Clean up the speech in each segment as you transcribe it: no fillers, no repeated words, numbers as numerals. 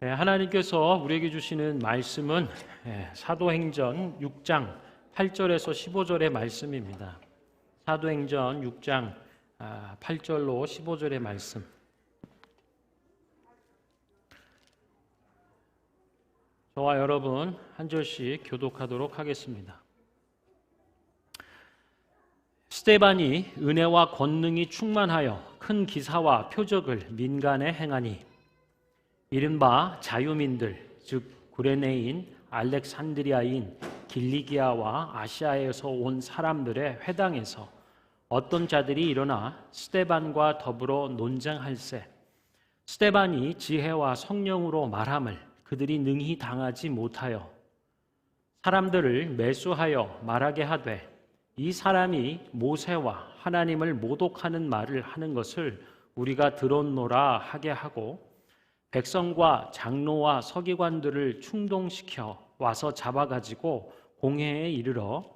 하나님께서 우리에게 주시는 말씀은 사도행전 6장 8절에서 15절의 말씀입니다. 사도행전 6장 8절로 15절의 말씀. 저와 여러분 한 절씩 교독하도록 하겠습니다. 스데반이 은혜와 권능이 충만하여 큰 기사와 표적을 민간에 행하니 이른바 자유민들 즉 구레네인, 알렉산드리아인, 길리기아와 아시아에서 온 사람들의 회당에서 어떤 자들이 일어나 스데반과 더불어 논쟁할세 스데반이 지혜와 성령으로 말함을 그들이 능히 당하지 못하여 사람들을 매수하여 말하게 하되 이 사람이 모세와 하나님을 모독하는 말을 하는 것을 우리가 들었노라 하게 하고 백성과 장로와 서기관들을 충동시켜 와서 잡아가지고 공회에 이르러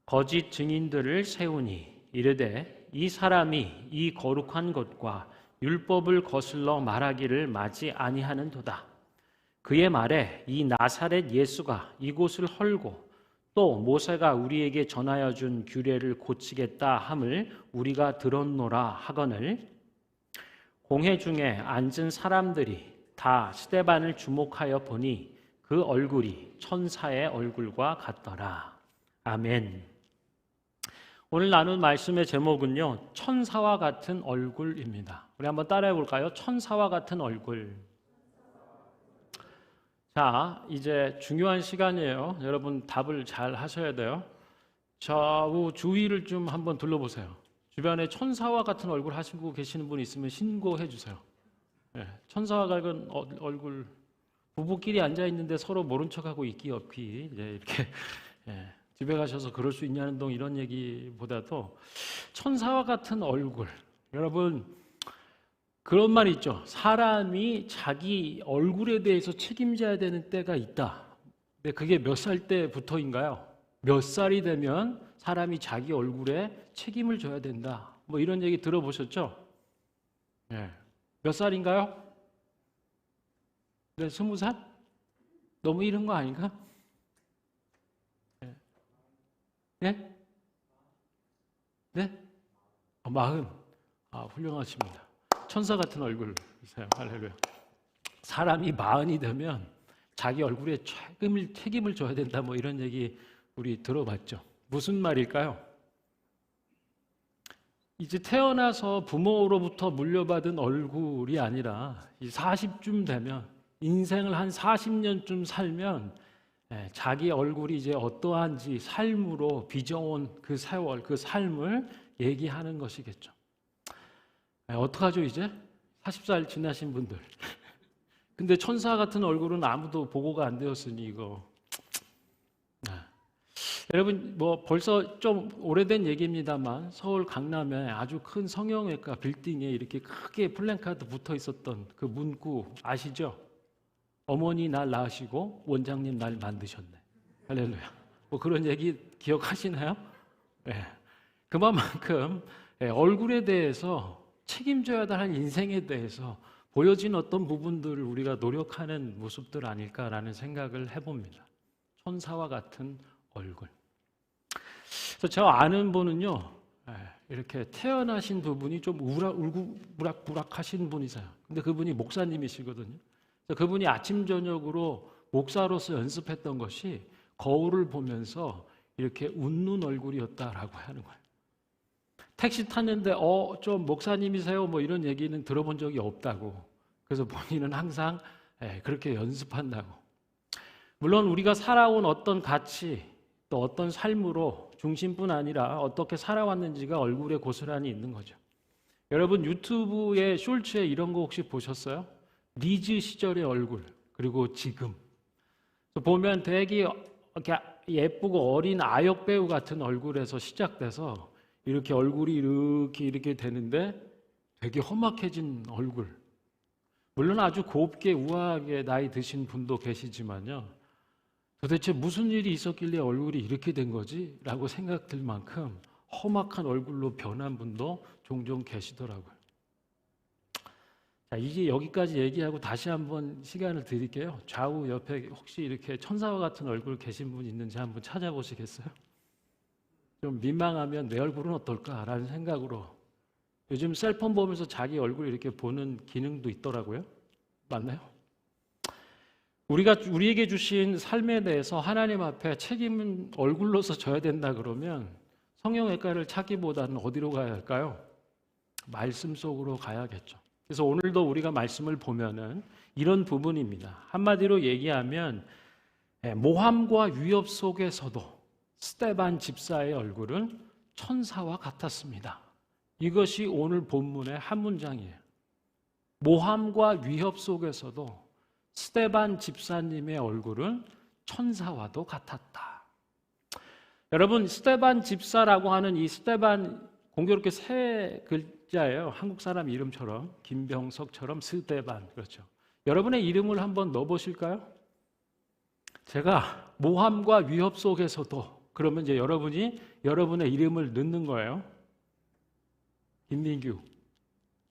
거짓 증인들을 세우니 이르되 이 사람이 이 거룩한 것과 율법을 거슬러 말하기를 마지 아니하는도다. 그의 말에 이 나사렛 예수가 이곳을 헐고 또 모세가 우리에게 전하여 준 규례를 고치겠다 함을 우리가 들었노라 하거늘 공회 중에 앉은 사람들이 다 스데반을 주목하여 보니 그 얼굴이 천사의 얼굴과 같더라. 아멘. 오늘 나눈 말씀의 제목은요, 천사와 같은 얼굴입니다. 우리 한번 따라해 볼까요? 천사와 같은 얼굴. 자, 이제 중요한 시간이에요. 여러분 답을 잘 하셔야 돼요. 좌우 주위를 좀 한번 둘러보세요. 주변에 천사와 같은 얼굴 하시고 계시는 분이 있으면 신고해 주세요. 천사와 같은 얼굴, 부부끼리 앉아 있는데 서로 모른 척하고 있기 없기 이제 이렇게 집에 가셔서 그럴 수 있냐는 동 이런 얘기보다도 천사와 같은 얼굴. 여러분 그런 말 있죠. 사람이 자기 얼굴에 대해서 책임져야 되는 때가 있다. 근데 그게 몇 살 때부터인가요? 몇 살이 되면 사람이 자기 얼굴에 책임을 져야 된다. 뭐 이런 얘기 들어보셨죠? 몇 살인가요? 네, 20살? 너무 이른 거 아닌가? 네? 네? 40. 훌륭하십니다. 천사 같은 얼굴이세요. 할렐루야. 사람이 40이 되면 자기 얼굴에 책임을 져야 된다. 뭐 이런 얘기 우리 들어봤죠. 무슨 말일까요? 이제 태어나서 부모로부터 물려받은 얼굴이 아니라 40쯤 되면 인생을 한 40년쯤 살면 자기 얼굴이 이제 어떠한지 삶으로 빚어온 그 세월, 그 삶을 얘기하는 것이겠죠. 어떡하죠 이제? 40살 지나신 분들. 근데 천사 같은 얼굴은 아무도 보고가 안 되었으니 이거. 여러분 뭐 벌써 좀 오래된 얘기입니다만 서울 강남에 아주 큰 성형외과 빌딩에 이렇게 크게 플랜카드 붙어 있었던 그 문구 아시죠? 어머니 날 낳으시고 원장님 날 만드셨네. 할렐루야. 뭐 그런 얘기 기억하시나요? 그만큼 얼굴에 대해서 책임져야 할 인생에 대해서 보여진 어떤 부분들을 우리가 노력하는 모습들 아닐까라는 생각을 해봅니다. 천사와 같은 얼굴. 그래서 저 아는 분은요, 이렇게 태어나신 부분이 좀 우락부락하신 분이세요. 근데 그분이 목사님이시거든요. 그래서 그분이 아침 저녁으로 목사로서 연습했던 것이 거울을 보면서 이렇게 웃는 얼굴이었다라고 하는 거예요. 택시 탔는데 좀 목사님이세요? 뭐 이런 얘기는 들어본 적이 없다고. 그래서 본인은 항상 그렇게 연습한다고. 물론 우리가 살아온 어떤 가치 또 어떤 삶으로 중심뿐 아니라 어떻게 살아왔는지가 얼굴에 고스란히 있는 거죠. 여러분 유튜브에 쇼츠에 이런 거 혹시 보셨어요? 리즈 시절의 얼굴 그리고 지금 보면 되게 예쁘고 어린 아역 배우 같은 얼굴에서 시작돼서 이렇게 얼굴이 이렇게 되는데 되게 험악해진 얼굴. 물론 아주 곱게 우아하게 나이 드신 분도 계시지만요. 도대체 무슨 일이 있었길래 얼굴이 이렇게 된 거지? 라고 생각들 만큼 험악한 얼굴로 변한 분도 종종 계시더라고요. 자, 이제 여기까지 얘기하고 다시 한번 시간을 드릴게요. 좌우 옆에 혹시 이렇게 천사와 같은 얼굴 계신 분 있는지 한번 찾아보시겠어요? 좀 민망하면 내 얼굴은 어떨까라는 생각으로 요즘 셀폰 보면서 자기 얼굴 이렇게 보는 기능도 있더라고요. 맞나요? 우리에게 주신 삶에 대해서 하나님 앞에 책임은 얼굴로서 져야 된다 그러면 성형외과를 찾기보다는 어디로 가야 할까요? 말씀 속으로 가야겠죠. 그래서 오늘도 우리가 말씀을 보면은 이런 부분입니다. 한마디로 얘기하면 모함과 위협 속에서도 스데반 집사의 얼굴은 천사와 같았습니다. 이것이 오늘 본문의 한 문장이에요. 모함과 위협 속에서도 스데반 집사님의 얼굴은 천사와도 같았다. 여러분, 스데반 집사라고 하는 이 스데반 공교롭게 세 글자예요. 한국 사람 이름처럼 김병석처럼 스데반. 그렇죠. 여러분의 이름을 한번 넣어보실까요? 제가 모함과 위협 속에서도 그러면 이제 여러분이 여러분의 이름을 넣는 거예요. 김민규,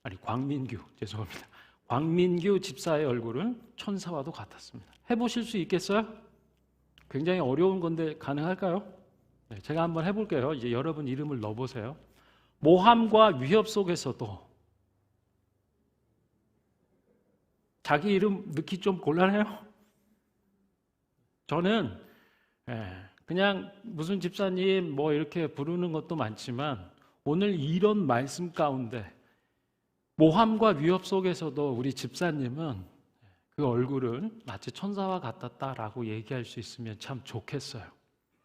아니 광민규, 죄송합니다. 광민규 집사의 얼굴은 천사와도 같았습니다. 해보실 수 있겠어요? 굉장히 어려운 건데 가능할까요? 네, 제가 한번 해볼게요. 이제 여러분 이름을 넣어보세요. 모함과 위협 속에서도 자기 이름 넣기 좀 곤란해요? 저는 그냥 무슨 집사님 뭐 이렇게 부르는 것도 많지만 오늘 이런 말씀 가운데 모함과 위협 속에서도 우리 집사님은 그 얼굴은 마치 천사와 같았다라고 얘기할 수 있으면 참 좋겠어요.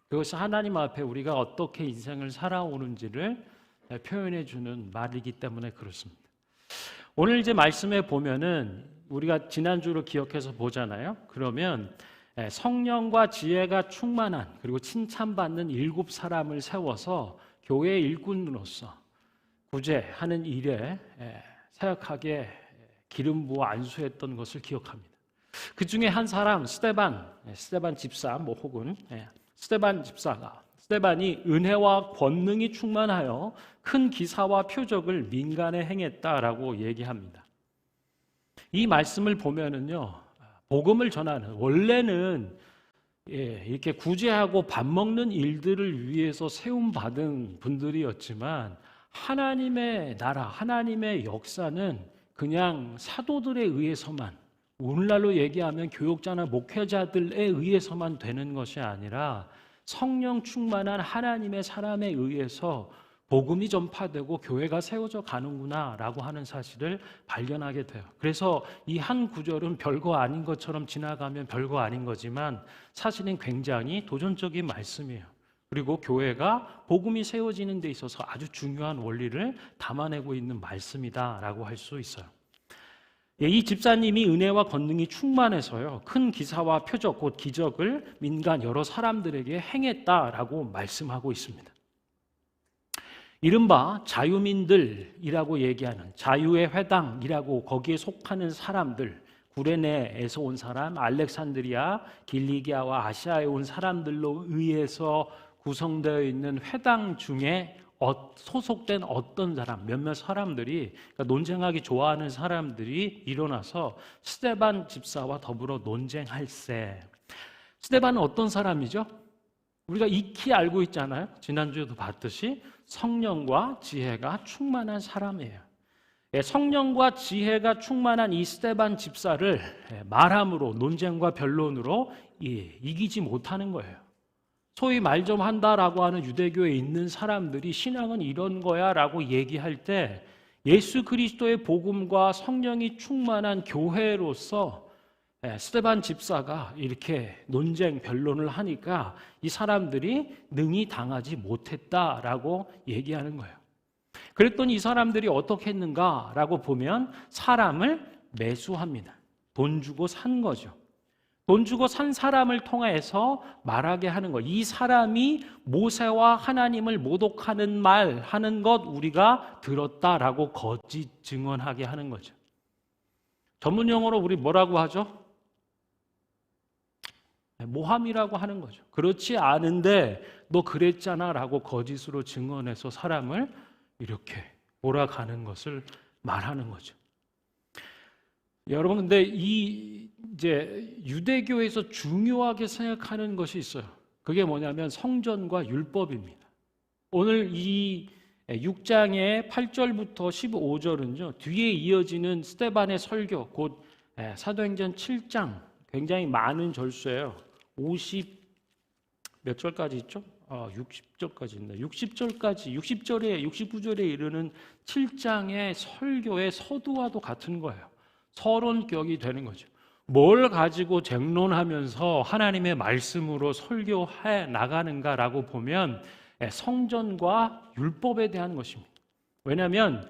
그것이 하나님 앞에 우리가 어떻게 인생을 살아오는지를 표현해 주는 말이기 때문에 그렇습니다. 오늘 이제 말씀에 보면은 우리가 지난주로 기억해서 보잖아요. 그러면 성령과 지혜가 충만한 그리고 칭찬받는 7 사람을 세워서 교회의 일꾼으로서 구제하는 일에 사역하게 기름 부어 안수했던 것을 기억합니다. 그 중에 한 사람 스데반 집사 혹은 스데반 집사가 스데반이 은혜와 권능이 충만하여 큰 기사와 표적을 민간에 행했다라고 얘기합니다. 이 말씀을 보면은요, 복음을 전하는 원래는 이렇게 구제하고 밥 먹는 일들을 위해서 세움 받은 분들이었지만 하나님의 나라, 하나님의 역사는 그냥 사도들에 의해서만 오늘날로 얘기하면 교육자나 목회자들에 의해서만 되는 것이 아니라 성령 충만한 하나님의 사람에 의해서 복음이 전파되고 교회가 세워져 가는구나라고 하는 사실을 발견하게 돼요. 그래서 이 한 구절은 별거 아닌 것처럼 지나가면 별거 아닌 거지만 사실은 굉장히 도전적인 말씀이에요. 그리고 교회가 복음이 세워지는 데 있어서 아주 중요한 원리를 담아내고 있는 말씀이다라고 할 수 있어요. 이 집사님이 은혜와 권능이 충만해서요, 큰 기사와 표적 곧 기적을 민간 여러 사람들에게 행했다라고 말씀하고 있습니다. 이른바 자유민들이라고 얘기하는 자유의 회당이라고 거기에 속하는 사람들, 구레네에서 온 사람, 알렉산드리아, 길리기아와 아시아에 온 사람들로 의해서 구성되어 있는 회당 중에 소속된 어떤 사람, 몇몇 사람들이, 그러니까 논쟁하기 좋아하는 사람들이 일어나서 스데반 집사와 더불어 논쟁할세. 스데반은 어떤 사람이죠? 우리가 익히 알고 있잖아요. 지난주에도 봤듯이 성령과 지혜가 충만한 사람이에요. 성령과 지혜가 충만한 이 스데반 집사를 말함으로, 논쟁과 변론으로 이기지 못하는 거예요. 소위 말 좀 한다라고 하는 유대교에 있는 사람들이 신앙은 이런 거야 라고 얘기할 때 예수 그리스도의 복음과 성령이 충만한 교회로서 스데반 집사가 이렇게 논쟁 변론을 하니까 이 사람들이 능히 당하지 못했다라고 얘기하는 거예요. 그랬더니 이 사람들이 어떻게 했는가라고 보면 사람을 매수합니다. 돈 주고 산 거죠. 돈 주고 산 사람을 통해서 말하게 하는 것. 이 사람이 모세와 하나님을 모독하는 말 하는 것 우리가 들었다라고 거짓 증언하게 하는 거죠. 전문 용어로 우리 뭐라고 하죠? 모함이라고 하는 거죠. 그렇지 않은데 너 그랬잖아 라고 거짓으로 증언해서 사람을 이렇게 몰아가는 것을 말하는 거죠. 여러분, 근데 이제 유대교에서 중요하게 생각하는 것이 있어요. 그게 뭐냐면 성전과 율법입니다. 오늘 이 6장의 8절부터 15절은요, 뒤에 이어지는 스데반의 설교, 곧 사도행전 7장, 굉장히 많은 절수예요. 50 몇 절까지 있죠? 60절까지 있네. 60절까지, 60절에 69절에 이르는 7장의 설교의 서두와도 같은 거예요. 서론격이 되는 거죠. 뭘 가지고 쟁론하면서 하나님의 말씀으로 설교해 나가는가라고 보면 성전과 율법에 대한 것입니다. 왜냐하면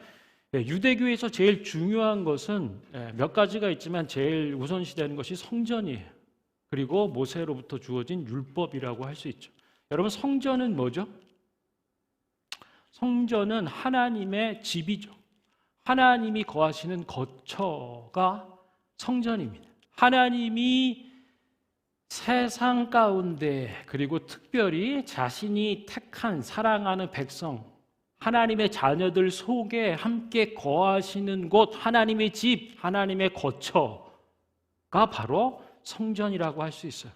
유대교에서 제일 중요한 것은 몇 가지가 있지만 제일 우선시되는 것이 성전이에요. 그리고 모세로부터 주어진 율법이라고 할 수 있죠. 여러분, 성전은 뭐죠? 성전은 하나님의 집이죠. 하나님이 거하시는 거처가 성전입니다. 하나님이 세상 가운데, 그리고 특별히 자신이 택한 사랑하는 백성, 하나님의 자녀들 속에 함께 거하시는 곳, 하나님의 집, 하나님의 거처가 바로 성전이라고 할 수 있어요.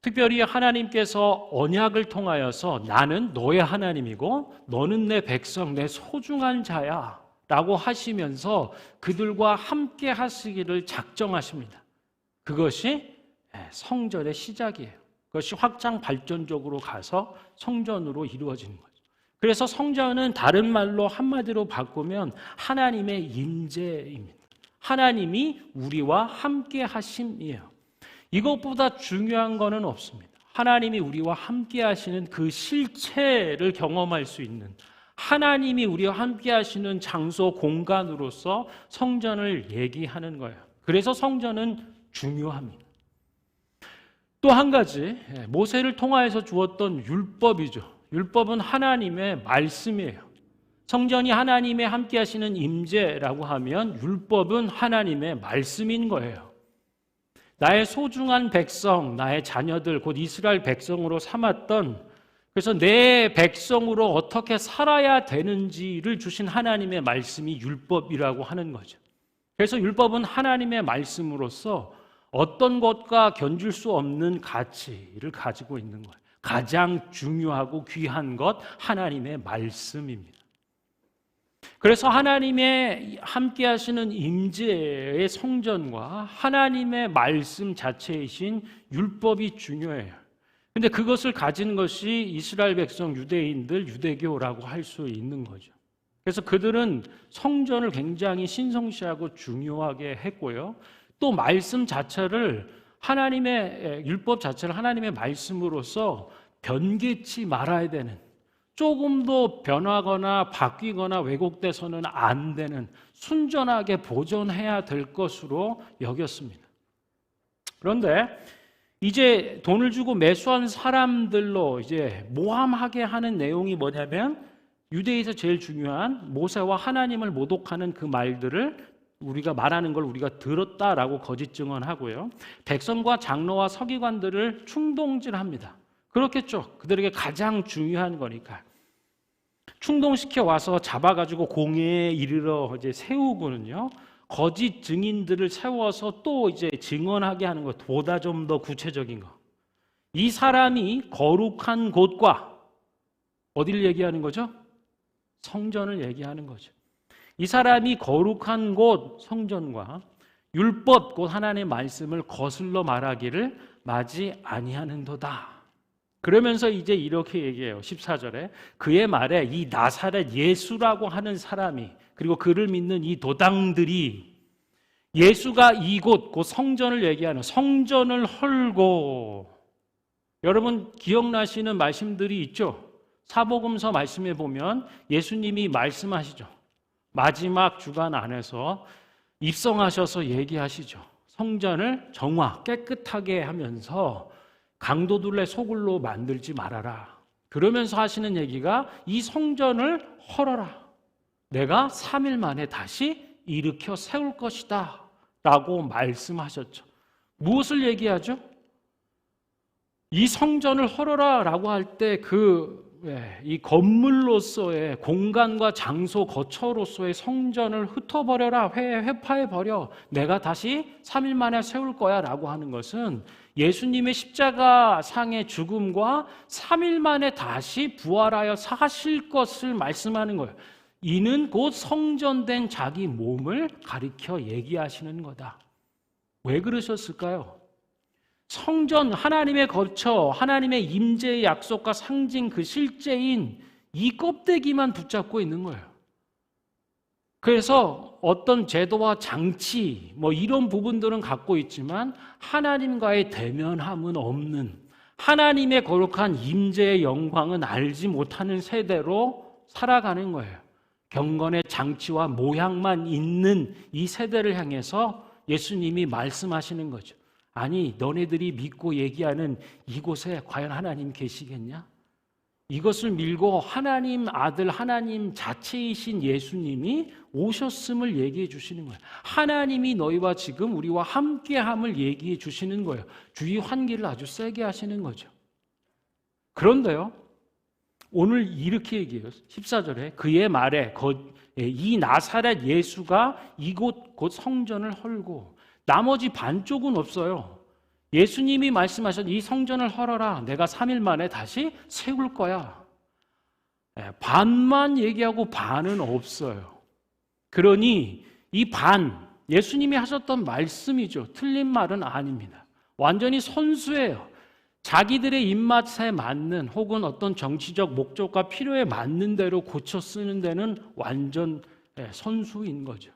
특별히 하나님께서 언약을 통하여서 나는 너의 하나님이고 너는 내 백성, 내 소중한 자야 라고 하시면서 그들과 함께 하시기를 작정하십니다. 그것이 성전의 시작이에요. 그것이 확장 발전적으로 가서 성전으로 이루어지는 거죠. 그래서 성전은 다른 말로 한마디로 바꾸면 하나님의 임재입니다. 하나님이 우리와 함께 하심이에요. 이것보다 중요한 것은 없습니다. 하나님이 우리와 함께 하시는 그 실체를 경험할 수 있는, 하나님이 우리와 함께 하시는 장소, 공간으로서 성전을 얘기하는 거예요. 그래서 성전은 중요합니다. 또 한 가지, 모세를 통하여서 주었던 율법이죠. 율법은 하나님의 말씀이에요. 성전이 하나님의 함께 하시는 임재라고 하면 율법은 하나님의 말씀인 거예요. 나의 소중한 백성, 나의 자녀들, 곧 이스라엘 백성으로 삼았던, 그래서 내 백성으로 어떻게 살아야 되는지를 주신 하나님의 말씀이 율법이라고 하는 거죠. 그래서 율법은 하나님의 말씀으로서 어떤 것과 견줄 수 없는 가치를 가지고 있는 거예요. 가장 중요하고 귀한 것, 하나님의 말씀입니다. 그래서 하나님의 함께 하시는 임재의 성전과 하나님의 말씀 자체이신 율법이 중요해요. 근데 그것을 가진 것이 이스라엘 백성, 유대인들, 유대교라고 할 수 있는 거죠. 그래서 그들은 성전을 굉장히 신성시하고 중요하게 했고요. 또 말씀 자체를, 하나님의 율법 자체를 하나님의 말씀으로서 변개치 말아야 되는, 조금도 변하거나 바뀌거나 왜곡돼서는 안 되는, 순전하게 보존해야 될 것으로 여겼습니다. 그런데 이제 돈을 주고 매수한 사람들로 이제 모함하게 하는 내용이 뭐냐면, 유대에서 제일 중요한 모세와 하나님을 모독하는 그 말들을 우리가 말하는 걸 우리가 들었다라고 거짓 증언하고요. 백성과 장로와 서기관들을 충동질합니다. 그렇겠죠. 그들에게 가장 중요한 거니까. 충동시켜 와서 잡아가지고 공회에 이르러 이제 세우고는요, 거짓 증인들을 세워서 또 이제 증언하게 하는 것, 보다 좀 더 구체적인 거. 이 사람이 거룩한 곳과 어디를 얘기하는 거죠? 성전을 얘기하는 거죠. 이 사람이 거룩한 곳, 성전과 율법, 곧 하나님의 말씀을 거슬러 말하기를 마지 아니하는도다. 그러면서 이제 이렇게 얘기해요. 14절에 그의 말에 이 나사렛 예수라고 하는 사람이, 그리고 그를 믿는 이 도당들이 예수가 이곳, 곧 성전을 얘기하는, 성전을 헐고, 여러분 기억나시는 말씀들이 있죠? 사복음서 말씀에 보면 예수님이 말씀하시죠. 마지막 주간 안에서 입성하셔서 얘기하시죠. 성전을 정화, 깨끗하게 하면서 강도들의 소굴로 만들지 말아라. 그러면서 하시는 얘기가 이 성전을 헐어라. 내가 3일 만에 다시 일으켜 세울 것이다 라고 말씀하셨죠. 무엇을 얘기하죠? 이 성전을 헐어라 라고 할 때 그 이 건물로서의 공간과 장소 거처로서의 성전을 흩어버려라, 회파해버려, 내가 다시 3일 만에 세울 거야 라고 하는 것은 예수님의 십자가 상의 죽음과 3일 만에 다시 부활하여 사실 것을 말씀하는 거예요. 이는 곧 성전된 자기 몸을 가리켜 얘기하시는 거다. 왜 그러셨을까요? 성전, 하나님의 거처, 하나님의 임재의 약속과 상징, 그 실제인 이 껍데기만 붙잡고 있는 거예요. 그래서 어떤 제도와 장치, 이런 부분들은 갖고 있지만 하나님과의 대면함은 없는, 하나님의 거룩한 임재의 영광은 알지 못하는 세대로 살아가는 거예요. 경건의 장치와 모양만 있는 이 세대를 향해서 예수님이 말씀하시는 거죠. 아니, 너네들이 믿고 얘기하는 이곳에 과연 하나님 계시겠냐? 이것을 밀고 하나님 아들, 하나님 자체이신 예수님이 오셨음을 얘기해 주시는 거예요. 하나님이 너희와 지금 우리와 함께함을 얘기해 주시는 거예요. 주의 환기를 아주 세게 하시는 거죠. 그런데요, 오늘 이렇게 얘기해요. 14절에 그의 말에 이 나사렛 예수가 이곳 곧 성전을 헐고, 나머지 반쪽은 없어요. 예수님이 말씀하신 이 성전을 헐어라, 내가 3일 만에 다시 세울 거야. 반만 얘기하고 반은 없어요. 그러니 이 반, 예수님이 하셨던 말씀이죠. 틀린 말은 아닙니다. 완전히 선수예요. 자기들의 입맛에 맞는, 혹은 어떤 정치적 목적과 필요에 맞는 대로 고쳐 쓰는 데는 완전 선수인 거죠.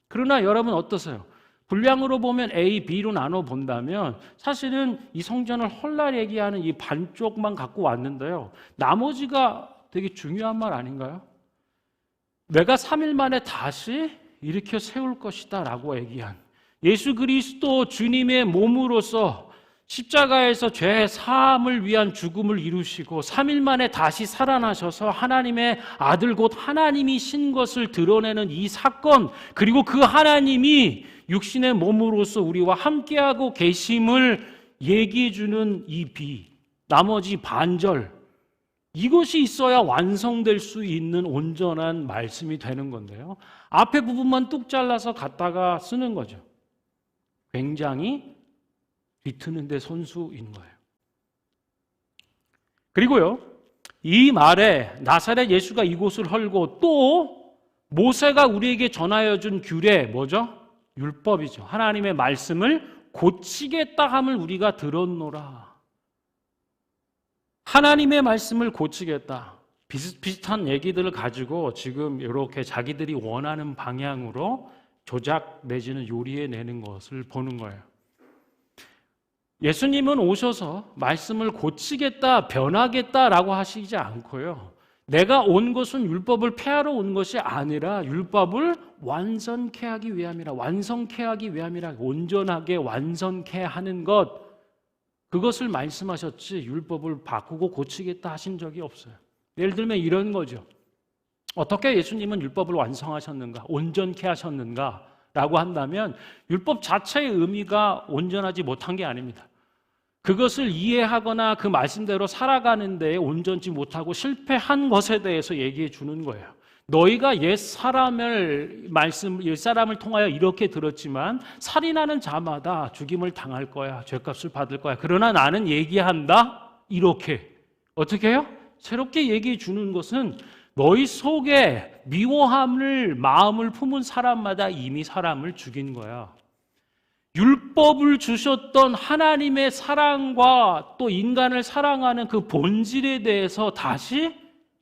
그러나 여러분 어떠세요? 분량으로 보면 A, B로 나눠 본다면 사실은 이 성전을 헐날 얘기하는 이 반쪽만 갖고 왔는데요, 나머지가 되게 중요한 말 아닌가요? 내가 3일 만에 다시 일으켜 세울 것이다 라고 얘기한 예수 그리스도 주님의 몸으로서 십자가에서 죄 사함을 위한 죽음을 이루시고 3일 만에 다시 살아나셔서 하나님의 아들 곧 하나님이신 것을 드러내는 이 사건, 그리고 그 하나님이 육신의 몸으로서 우리와 함께하고 계심을 얘기해 주는 이 비, 나머지 반절, 이것이 있어야 완성될 수 있는 온전한 말씀이 되는 건데요, 앞에 부분만 뚝 잘라서 갖다가 쓰는 거죠. 굉장히 비트는데 선수인 거예요. 그리고요, 이 말에 나사렛 예수가 이곳을 헐고, 또 모세가 우리에게 전하여 준 규례, 뭐죠? 율법이죠. 하나님의 말씀을 고치겠다 함을 우리가 들었노라. 하나님의 말씀을 고치겠다. 비슷비슷한 얘기들을 가지고 지금 이렇게 자기들이 원하는 방향으로 조작 내지는 요리해내는 것을 보는 거예요. 예수님은 오셔서 말씀을 고치겠다, 변하겠다라고 하시지 않고요, 내가 온 것은 율법을 폐하러 온 것이 아니라 율법을 완성케 하기 위함이라, 완성케 하기 위함이라, 온전하게 완성케 하는 것, 그것을 말씀하셨지 율법을 바꾸고 고치겠다 하신 적이 없어요. 예를 들면 이런 거죠. 어떻게 예수님은 율법을 완성하셨는가, 온전케 하셨는가 라고 한다면 율법 자체의 의미가 온전하지 못한 게 아닙니다. 그것을 이해하거나 그 말씀대로 살아가는 데에 온전치 못하고 실패한 것에 대해서 얘기해 주는 거예요. 너희가 옛사람을 통하여 이렇게 들었지만 살인하는 자마다 죽임을 당할 거야, 죄값을 받을 거야. 그러나 나는 얘기한다, 이렇게. 어떻게 해요? 새롭게 얘기해 주는 것은 너희 속에 미워함을, 마음을 품은 사람마다 이미 사람을 죽인 거야. 율법을 주셨던 하나님의 사랑과 또 인간을 사랑하는 그 본질에 대해서 다시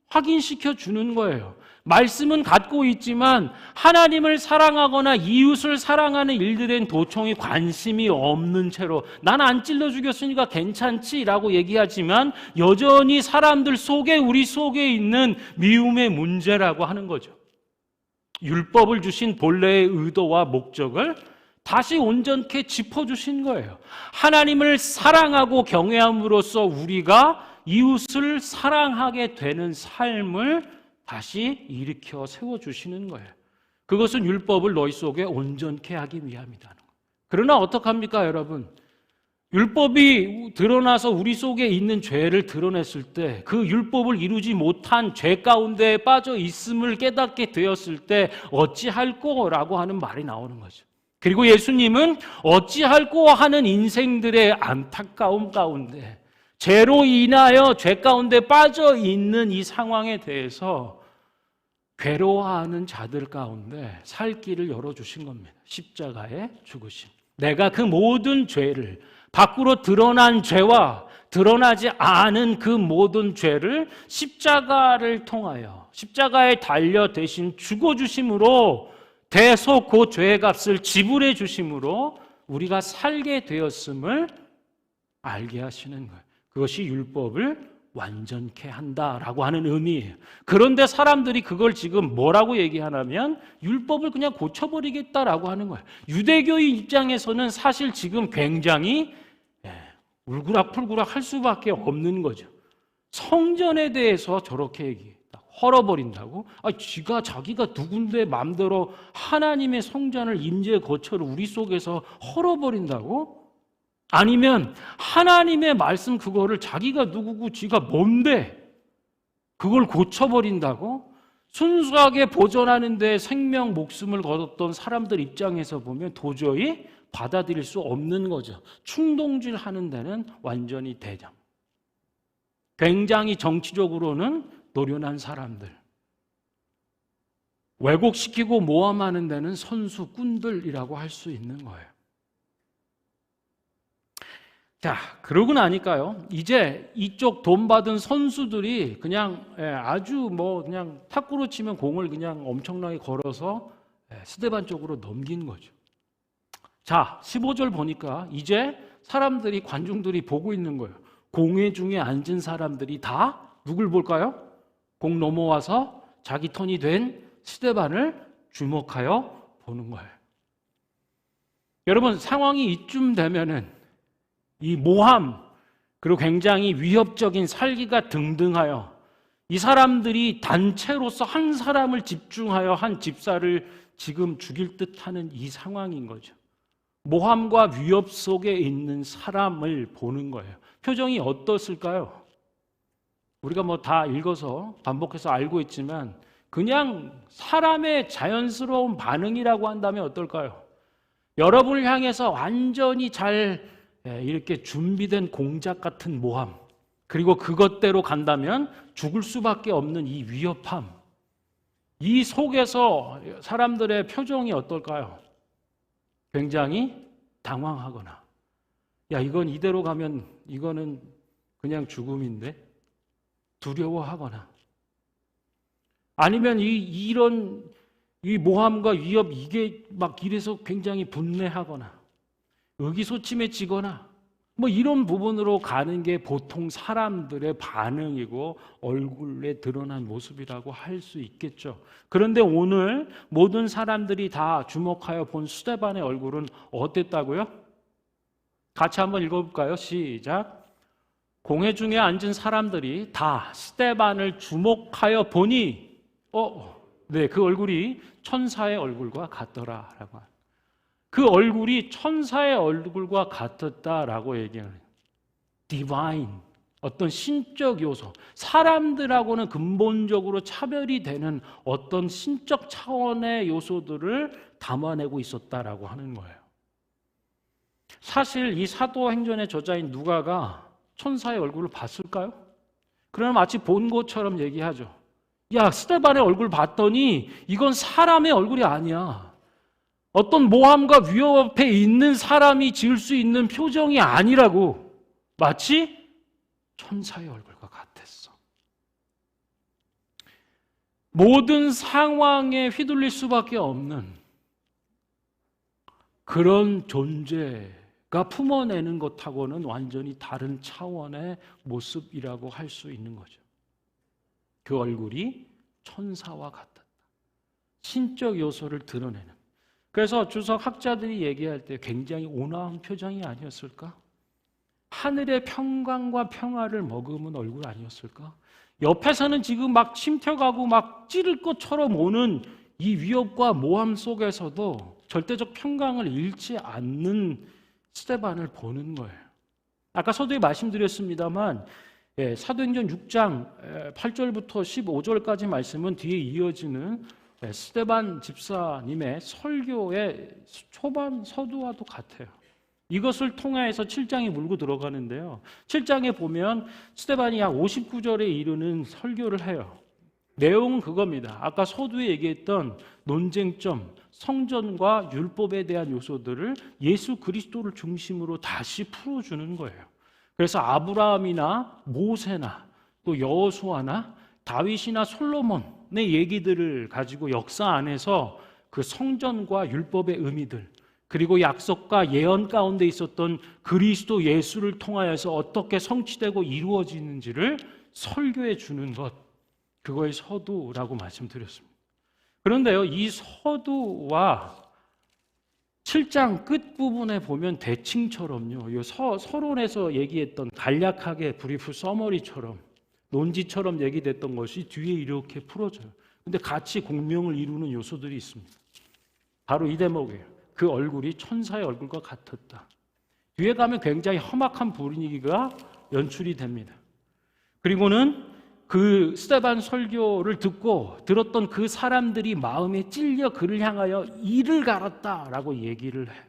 확인시켜 주는 거예요. 말씀은 갖고 있지만 하나님을 사랑하거나 이웃을 사랑하는 일들엔 도청이 관심이 없는 채로 난 안 찔러 죽였으니까 괜찮지라고 얘기하지만 여전히 사람들 속에, 우리 속에 있는 미움의 문제라고 하는 거죠. 율법을 주신 본래의 의도와 목적을 다시 온전케 짚어주신 거예요. 하나님을 사랑하고 경외함으로써 우리가 이웃을 사랑하게 되는 삶을 다시 일으켜 세워주시는 거예요. 그것은 율법을 너희 속에 온전케 하기 위함이라는 거예요. 그러나 어떡합니까, 여러분? 율법이 드러나서 우리 속에 있는 죄를 드러냈을 때 그 율법을 이루지 못한 죄 가운데 빠져 있음을 깨닫게 되었을 때 어찌할꼬라고 하는 말이 나오는 거죠. 그리고 예수님은 어찌할꼬 하는 인생들의 안타까움 가운데 죄로 인하여 죄 가운데 빠져 있는 이 상황에 대해서 괴로워하는 자들 가운데 살 길을 열어주신 겁니다. 십자가의 죽으심. 내가 그 모든 죄를, 밖으로 드러난 죄와 드러나지 않은 그 모든 죄를 십자가를 통하여 십자가에 달려 대신 죽어주심으로 대속 그 죄의 값을 지불해 주심으로 우리가 살게 되었음을 알게 하시는 거예요. 그것이 율법을 완전케 한다라고 하는 의미예요. 그런데 사람들이 그걸 지금 뭐라고 얘기하냐면 율법을 그냥 고쳐버리겠다라고 하는 거예요. 유대교의 입장에서는 사실 지금 굉장히 울그락불그락 할 수밖에 없는 거죠. 성전에 대해서 저렇게 얘기했다. 헐어버린다고? 자기가 누군데 마음대로 하나님의 성전을 임재 거처를 우리 속에서 헐어버린다고? 아니면 하나님의 말씀 그거를 자기가 누구고 지가 뭔데 그걸 고쳐버린다고? 순수하게 보존하는 데 생명 목숨을 걸었던 사람들 입장에서 보면 도저히 받아들일 수 없는 거죠. 충동질 하는 데는 완전히 대장. 굉장히 정치적으로는 노련한 사람들. 왜곡시키고 모함하는 데는 선수꾼들이라고 할 수 있는 거예요. 자, 그러고 나니까요, 이제 이쪽 돈 받은 선수들이 그냥 아주 그냥 탁구로 치면 공을 그냥 엄청나게 걸어서 스데반 쪽으로 넘긴 거죠. 자, 15절 보니까 이제 사람들이, 관중들이 보고 있는 거예요. 공회 중에 앉은 사람들이 다 누굴 볼까요? 공 넘어와서 자기 턴이 된 스데반을 주목하여 보는 거예요. 여러분, 상황이 이쯤 되면은 이 모함, 그리고 굉장히 위협적인 살기가 등등하여 이 사람들이 단체로서 한 사람을 집중하여 한 집사를 지금 죽일 듯하는 이 상황인 거죠. 모함과 위협 속에 있는 사람을 보는 거예요. 표정이 어떻을까요? 우리가 다 읽어서 반복해서 알고 있지만 그냥 사람의 자연스러운 반응이라고 한다면 어떨까요? 여러분을 향해서 완전히 잘 이렇게 준비된 공작 같은 모함, 그리고 그것대로 간다면 죽을 수밖에 없는 이 위협함, 이 속에서 사람들의 표정이 어떨까요? 굉장히 당황하거나, 이건 이대로 가면 이거는 그냥 죽음인데, 두려워하거나, 아니면 이런 모함과 위협, 이게 이래서 굉장히 분뇌하거나 의기소침해지거나 이런 부분으로 가는 게 보통 사람들의 반응이고 얼굴에 드러난 모습이라고 할 수 있겠죠. 그런데 오늘 모든 사람들이 다 주목하여 본 스데반의 얼굴은 어땠다고요? 같이 한번 읽어볼까요? 시작. 공회 중에 앉은 사람들이 다 스데반을 주목하여 보니 그 얼굴이 천사의 얼굴과 같더라라고 합니다. 그 얼굴이 천사의 얼굴과 같았다라고 얘기해요. 디바인, 어떤 신적 요소, 사람들하고는 근본적으로 차별이 되는 어떤 신적 차원의 요소들을 담아내고 있었다라고 하는 거예요. 사실 이 사도행전의 저자인 누가가 천사의 얼굴을 봤을까요? 그러나 마치 본 것처럼 얘기하죠. 스데반의 얼굴 봤더니 이건 사람의 얼굴이 아니야. 어떤 모함과 위협에 있는 사람이 지을 수 있는 표정이 아니라고, 마치 천사의 얼굴과 같았어. 모든 상황에 휘둘릴 수밖에 없는 그런 존재가 품어내는 것하고는 완전히 다른 차원의 모습이라고 할 수 있는 거죠. 그 얼굴이 천사와 같았다. 신적 요소를 드러내는. 그래서 주석 학자들이 얘기할 때 굉장히 온화한 표정이 아니었을까? 하늘의 평강과 평화를 머금은 얼굴 아니었을까? 옆에서는 지금 침켜가고 찌를 것처럼 오는 이 위협과 모함 속에서도 절대적 평강을 잃지 않는 스데반을 보는 거예요. 아까 서두에 말씀드렸습니다만 사도행전 6장 8절부터 15절까지 말씀은 뒤에 이어지는 스데반 집사님의 설교의 초반 서두와도 같아요. 이것을 통해서 7장이 물고 들어가는데요. 7장에 보면 스데반이 약 59절에 이르는 설교를 해요. 내용은 그겁니다. 아까 서두에 얘기했던 논쟁점, 성전과 율법에 대한 요소들을 예수 그리스도를 중심으로 다시 풀어주는 거예요. 그래서 아브라함이나 모세나 또 여호수아나 다윗이나 솔로몬의 얘기들을 가지고 역사 안에서 그 성전과 율법의 의미들, 그리고 약속과 예언 가운데 있었던 그리스도 예수를 통하여서 어떻게 성취되고 이루어지는지를 설교해 주는 것, 그거의 서두라고 말씀드렸습니다. 그런데요, 이 서두와 7장 끝부분에 보면 대칭처럼요, 이 서론에서 얘기했던 간략하게 브리프 서머리처럼 논지처럼 얘기됐던 것이 뒤에 이렇게 풀어져요. 근데 같이 공명을 이루는 요소들이 있습니다. 바로 이 대목이에요. 그 얼굴이 천사의 얼굴과 같았다. 뒤에 가면 굉장히 험악한 분위기가 연출이 됩니다. 그리고는 그 스데반 설교를 듣고 들었던 그 사람들이 마음에 찔려 그를 향하여 이를 갈았다라고 얘기를 해요.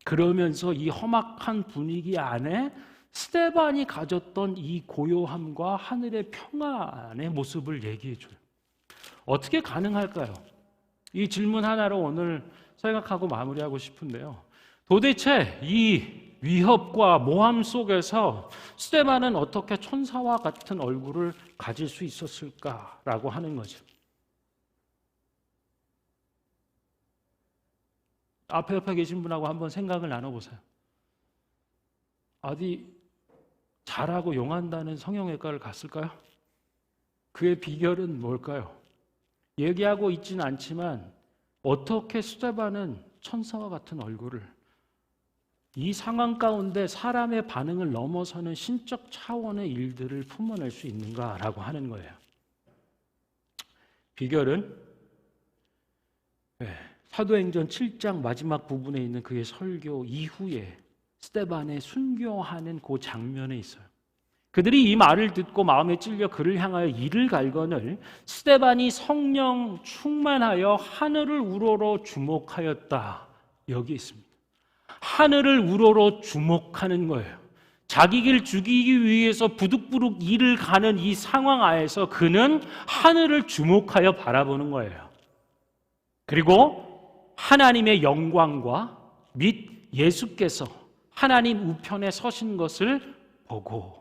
그러면서 이 험악한 분위기 안에 스데반이 가졌던 이 고요함과 하늘의 평안의 모습을 얘기해 줘요. 어떻게 가능할까요? 이 질문 하나로 오늘 생각하고 마무리하고 싶은데요. 도대체 이 위협과 모함 속에서 스데반은 어떻게 천사와 같은 얼굴을 가질 수 있었을까라고 하는 거죠. 옆에 계신 분하고 한번 생각을 나눠보세요. 어디 잘하고 용한다는 성형외과를 갔을까요? 그의 비결은 뭘까요? 얘기하고 있지는 않지만 어떻게 스데반은 천사와 같은 얼굴을, 이 상황 가운데 사람의 반응을 넘어서는 신적 차원의 일들을 품어낼 수 있는가라고 하는 거예요. 비결은 사도행전 7장 마지막 부분에 있는 그의 설교 이후에 스데반의 순교하는 그 장면에 있어요. 그들이 이 말을 듣고 마음에 찔려 그를 향하여 이를 갈거늘 스데반이 성령 충만하여 하늘을 우러러 주목하였다. 여기 있습니다. 하늘을 우러러 주목하는 거예요. 자기 길 죽이기 위해서 부득부득 이를 가는 이 상황 하에서 그는 하늘을 주목하여 바라보는 거예요. 그리고 하나님의 영광과 및 예수께서 하나님 우편에 서신 것을 보고,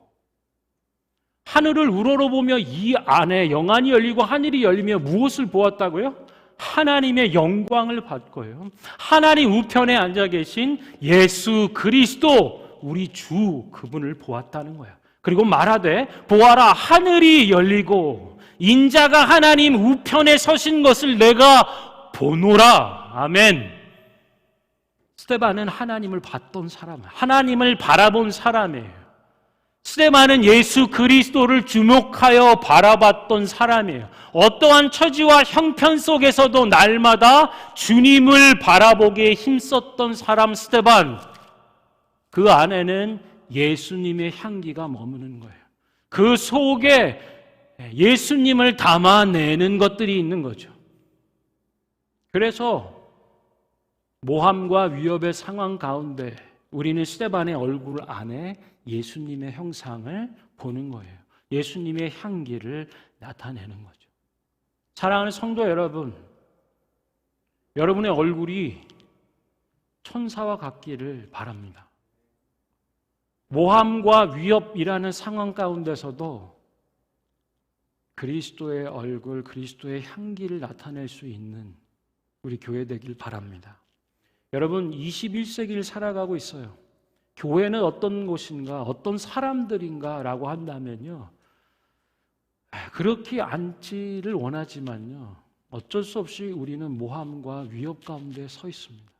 하늘을 우러러보며 이 안에 영안이 열리고 하늘이 열리며 무엇을 보았다고요? 하나님의 영광을 봤고요. 하나님 우편에 앉아 계신 예수 그리스도 우리 주 그분을 보았다는 거예요. 그리고 말하되 보아라 하늘이 열리고 인자가 하나님 우편에 서신 것을 내가 보노라. 아멘. 스데반은 하나님을 봤던 사람, 하나님을 바라본 사람이에요. 스데반은 예수 그리스도를 주목하여 바라봤던 사람이에요. 어떠한 처지와 형편 속에서도 날마다 주님을 바라보기에 힘썼던 사람 스데반, 그 안에는 예수님의 향기가 머무는 거예요. 그 속에 예수님을 담아내는 것들이 있는 거죠. 그래서 모함과 위협의 상황 가운데 우리는 스데반의 얼굴 안에 예수님의 형상을 보는 거예요. 예수님의 향기를 나타내는 거죠. 사랑하는 성도 여러분, 여러분의 얼굴이 천사와 같기를 바랍니다. 모함과 위협이라는 상황 가운데서도 그리스도의 얼굴, 그리스도의 향기를 나타낼 수 있는 우리 교회 되길 바랍니다. 여러분, 21세기를 살아가고 있어요. 교회는 어떤 곳인가, 어떤 사람들인가 라고 한다면요, 그렇게 앉지를 원하지만요, 어쩔 수 없이 우리는 모함과 위협 가운데 서 있습니다.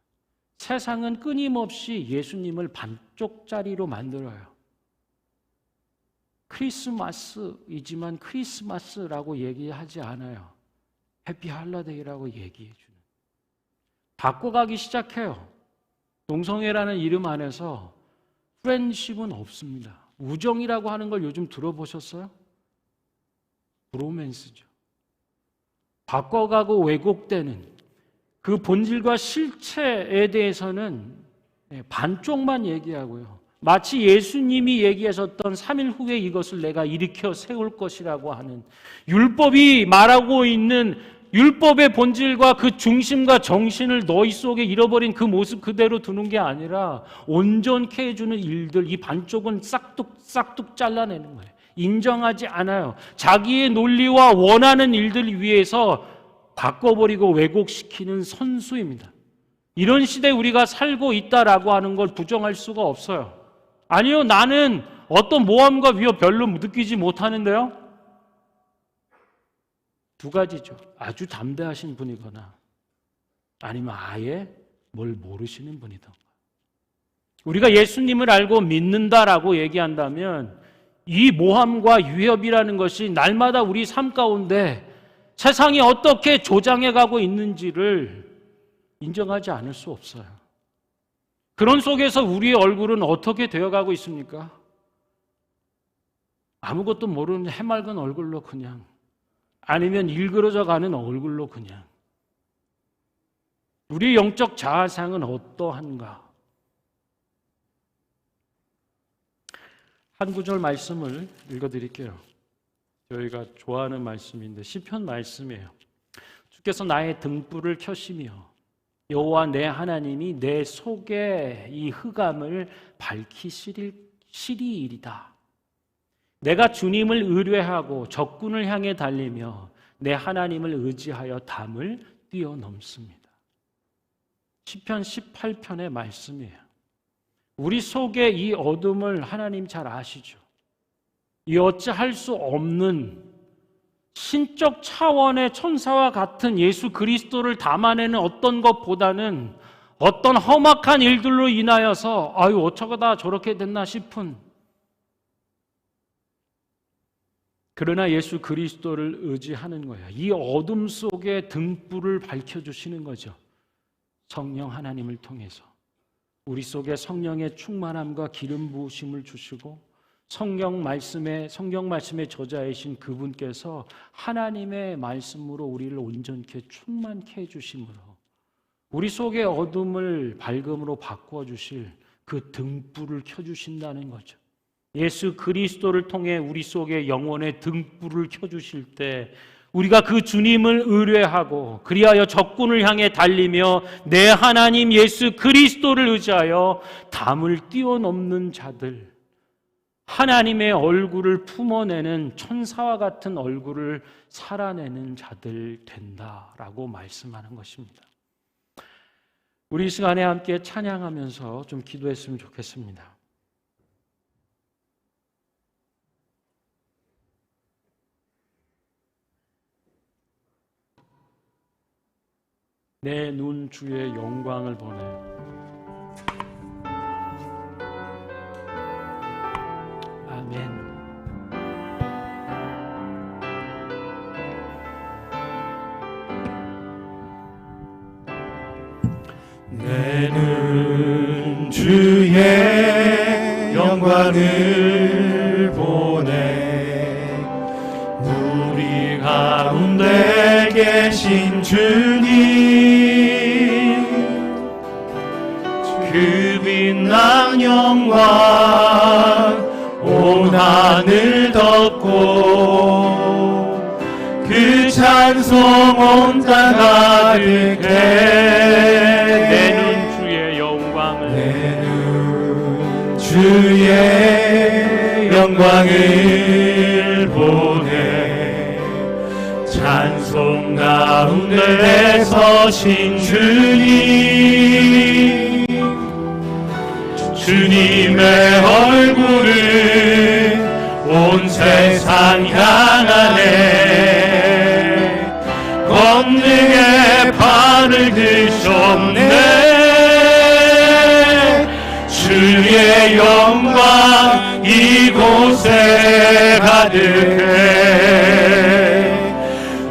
세상은 끊임없이 예수님을 반쪽짜리로 만들어요. 크리스마스이지만 크리스마스라고 얘기하지 않아요. 해피 할러데이라고 얘기해 주는. 바꿔가기 시작해요. 동성애라는 이름 안에서 프렌십은 없습니다. 우정이라고 하는 걸 요즘 들어보셨어요? 브로맨스죠. 바꿔가고 왜곡되는 그 본질과 실체에 대해서는 반쪽만 얘기하고요. 마치 예수님이 얘기하셨던 3일 후에 이것을 내가 일으켜 세울 것이라고 하는 율법이 말하고 있는 율법의 본질과 그 중심과 정신을 너희 속에 잃어버린 그 모습 그대로 두는 게 아니라 온전케 해주는 일들, 이 반쪽은 싹둑 잘라내는 거예요. 인정하지 않아요. 자기의 논리와 원하는 일들 위해서 바꿔버리고 왜곡시키는 선수입니다. 이런 시대에 우리가 살고 있다라고 하는 걸 부정할 수가 없어요. 아니요, 나는 어떤 모함과 위협 별로 느끼지 못하는데요. 두 가지죠. 아주 담대하신 분이거나 아니면 아예 뭘 모르시는 분이든. 우리가 예수님을 알고 믿는다라고 얘기한다면 이 모함과 위협이라는 것이 날마다 우리 삶 가운데 세상이 어떻게 조장해 가고 있는지를 인정하지 않을 수 없어요. 그런 속에서 우리의 얼굴은 어떻게 되어가고 있습니까? 아무것도 모르는 해맑은 얼굴로 그냥, 아니면 일그러져 가는 얼굴로 그냥. 우리의 영적 자아상은 어떠한가? 한 구절 말씀을 읽어드릴게요. 저희가 좋아하는 말씀인데 시편 말씀이에요. 주께서 나의 등불을 켜시며 여호와 내 하나님이 내 속에 이 흑암을 밝히시리이다. 내가 주님을 의뢰하고 적군을 향해 달리며 내 하나님을 의지하여 담을 뛰어넘습니다. 시편 18편의 말씀이에요. 우리 속에 이 어둠을 하나님 잘 아시죠? 이 어찌할 수 없는 신적 차원의 천사와 같은 예수 그리스도를 담아내는 어떤 것보다는 어떤 험악한 일들로 인하여서 아유 어쩌다 저렇게 됐나 싶은, 그러나 예수 그리스도를 의지하는 거예요. 이 어둠 속에 등불을 밝혀주시는 거죠. 성령 하나님을 통해서 우리 속에 성령의 충만함과 기름 부으심을 주시고 성경 말씀의 저자이신 그분께서 하나님의 말씀으로 우리를 온전케 충만케 해주심으로 우리 속의 어둠을 밝음으로 바꿔주실 그 등불을 켜주신다는 거죠. 예수 그리스도를 통해 우리 속에 영혼의 등불을 켜주실 때 우리가 그 주님을 의뢰하고 그리하여 적군을 향해 달리며 내 하나님 예수 그리스도를 의지하여 담을 뛰어넘는 자들, 하나님의 얼굴을 품어내는 천사와 같은 얼굴을 살아내는 자들 된다라고 말씀하는 것입니다. 우리 이 시간에 함께 찬양하면서 좀 기도했으면 좋겠습니다. 내 눈 주의 영광을 보내. 아멘. 내 눈 주의 영광을 보내. 우리 가운데 계신 주님, 그 빛난 영광 온 하늘 덮고 그 찬송 온 땅 가득해. 내 눈 주의 영광을, 내 눈 주의 영광을 보내. 찬송 가운데 서신 주님, 주님의 얼굴을 온 세상 향하네. 권능의 판을 드셨네. 주의 영광 이곳에 가득해.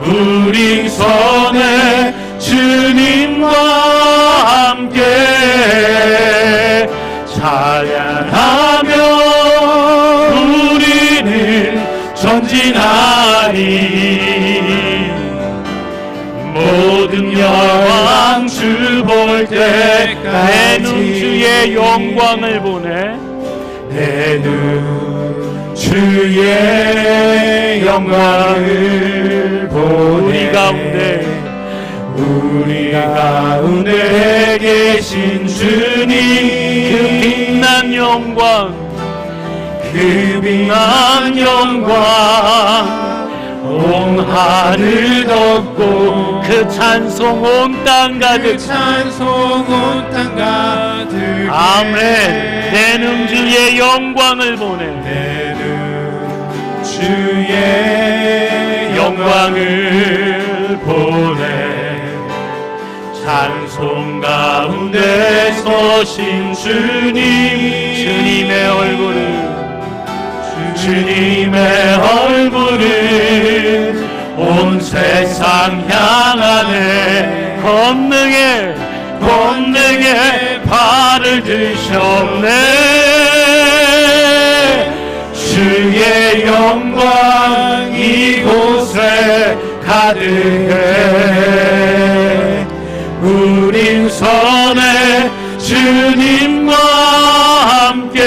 우리 손에 주님과 함께 찬양하 볼 때까지 내 눈 주의 영광을 보네. 내 눈 주의 영광을 보네. 우리 가운데 계신 주님, 그 빛난 영광, 그 빛난 영광 온 하늘 덮고 그 찬송 온 땅 가득. 찬송 온 땅 가득. 아멘. 내 눈 주의 영광을 보네. 내 눈 주의 영광을 보네. 찬송 가운데 서신 주님, 주님의 얼굴을 온 세상 향하네. 권능에 발을 드셨네. 주의 영광 이곳에 가득해. 우린 선해 주님과 함께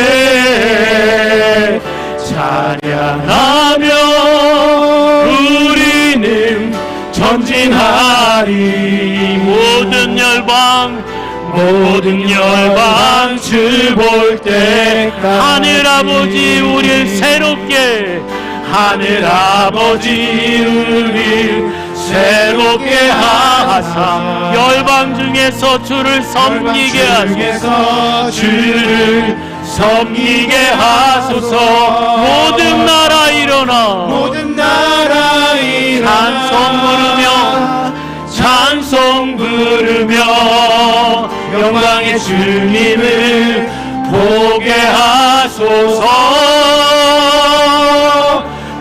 찬양하며 우리는 전진하리. 모든 열방 주 볼 때까지 하늘 아버지 우리를 새롭게, 하늘 아버지 우리를 새롭게 하사 열방 중에서 주를 섬기게 하소서. 주를 섬기게 하소서. 모든 나라 일어나 찬송 부르며 영광의 주님을 보게 하소서.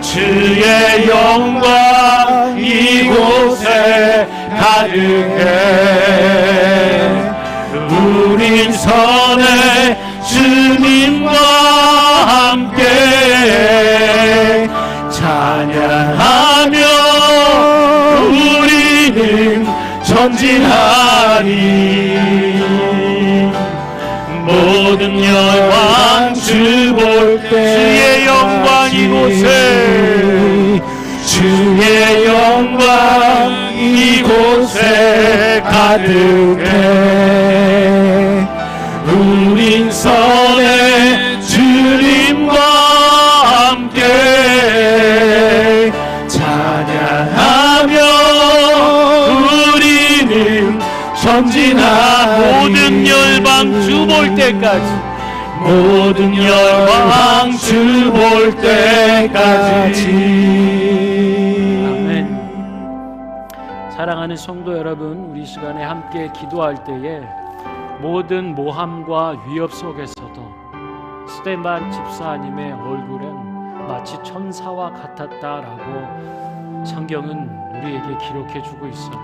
주의 영광 이곳에 가득해. 우린 선해 주님과 함께 찬양하며 우리는 전진하리. 모든 열방 주 볼 때 주의 영광 이곳에, 주의 영광 이곳에 가득해. 우린 선해 주님과 함께 찬양하며 우리는 전진하리. 모든 열방 주 볼 때까지, 모든 열방 주 볼 때까지. 아멘. 사랑하는 성도 여러분, 우리 시간에 함께 기도할 때에 모든 모함과 위협 속에서도 스테반 집사님의 얼굴은 마치 천사와 같았다라고 성경은 우리에게 기록해 주고 있어요.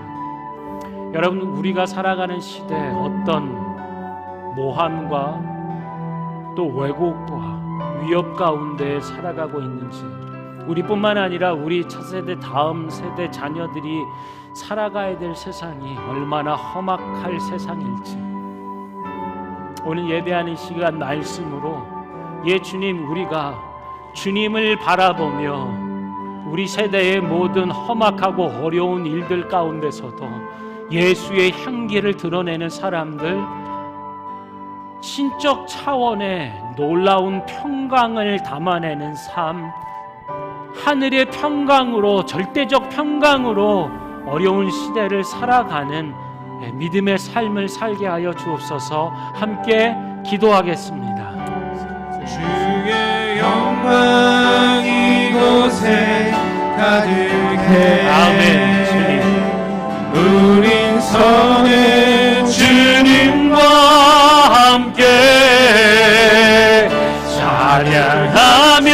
여러분, 우리가 살아가는 시대에 어떤 모함과 또 왜곡과 위협 가운데 살아가고 있는지, 우리뿐만 아니라 우리 차세대 다음 세대 자녀들이 살아가야 될 세상이 얼마나 험악할 세상일지, 오늘 예배하는 시간 말씀으로 주님, 우리가 주님을 바라보며 우리 세대의 모든 험악하고 어려운 일들 가운데서도 예수의 향기를 드러내는 사람들, 신적 차원의 놀라운 평강을 담아내는 삶, 하늘의 평강으로, 절대적 평강으로 어려운 시대를 살아가는 믿음의 삶을 살게 하여 주옵소서. 함께 기도하겠습니다. 주의 영광 이곳에 가득해. 아멘. 주님, 우린 선해 주님과 함께 찬양하며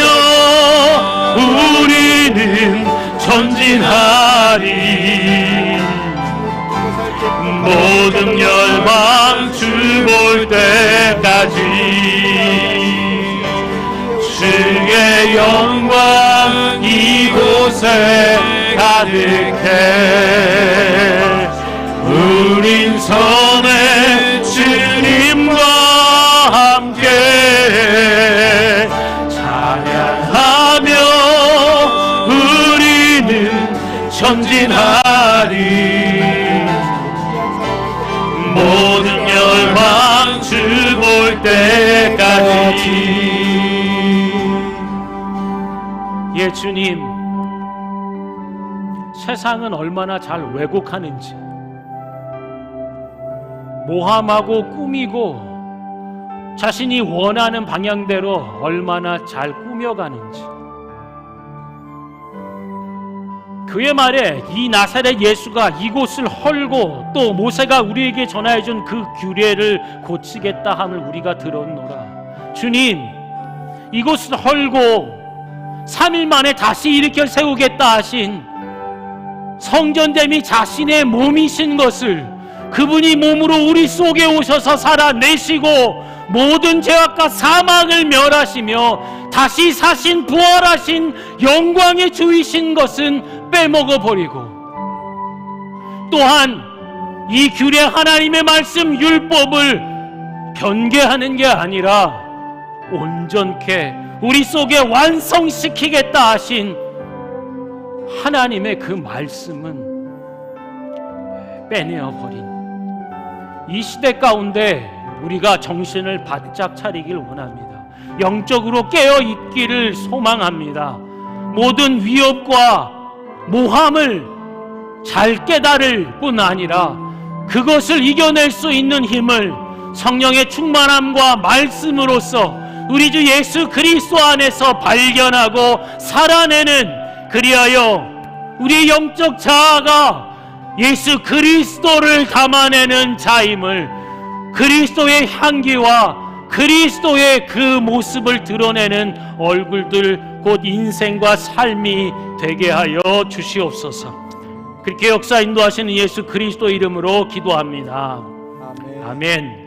우리는 전진하리. 모든 열방 주 볼 때까지 주의 영광 이곳에 가득해. 우린 선해 전진하리. 모든 열방 주 볼 때까지. 예, 주님, 세상은 얼마나 잘 왜곡하는지, 모함하고 꾸미고 자신이 원하는 방향대로 얼마나 잘 꾸며가는지. 그의 말에 이 나사렛 예수가 이곳을 헐고 또 모세가 우리에게 전하여준 그 규례를 고치겠다 함을 우리가 들었노라. 주님, 이곳을 헐고 3일 만에 다시 일으켜 세우겠다 하신 성전됨이 자신의 몸이신 것을, 그분이 몸으로 우리 속에 오셔서 살아내시고 모든 죄악과 사망을 멸하시며 다시 사신 부활하신 영광의 주이신 것은 빼먹어 버리고, 또한 이 규례 하나님의 말씀 율법을 변개하는 게 아니라 온전케 우리 속에 완성시키겠다 하신 하나님의 그 말씀은 빼내어 버린 이 시대 가운데 우리가 정신을 바짝 차리길 원합니다. 영적으로 깨어 있기를 소망합니다. 모든 위협과 모함을 잘 깨달을 뿐 아니라 그것을 이겨낼 수 있는 힘을 성령의 충만함과 말씀으로써 우리 주 예수 그리스도 안에서 발견하고 살아내는, 그리하여 우리의 영적 자아가 예수 그리스도를 담아내는 자임을, 그리스도의 향기와 그리스도의 그 모습을 드러내는 얼굴들, 곧 인생과 삶이 되게 하여 주시옵소서. 그렇게 역사 인도하시는 예수 그리스도 이름으로 기도합니다. 아멘.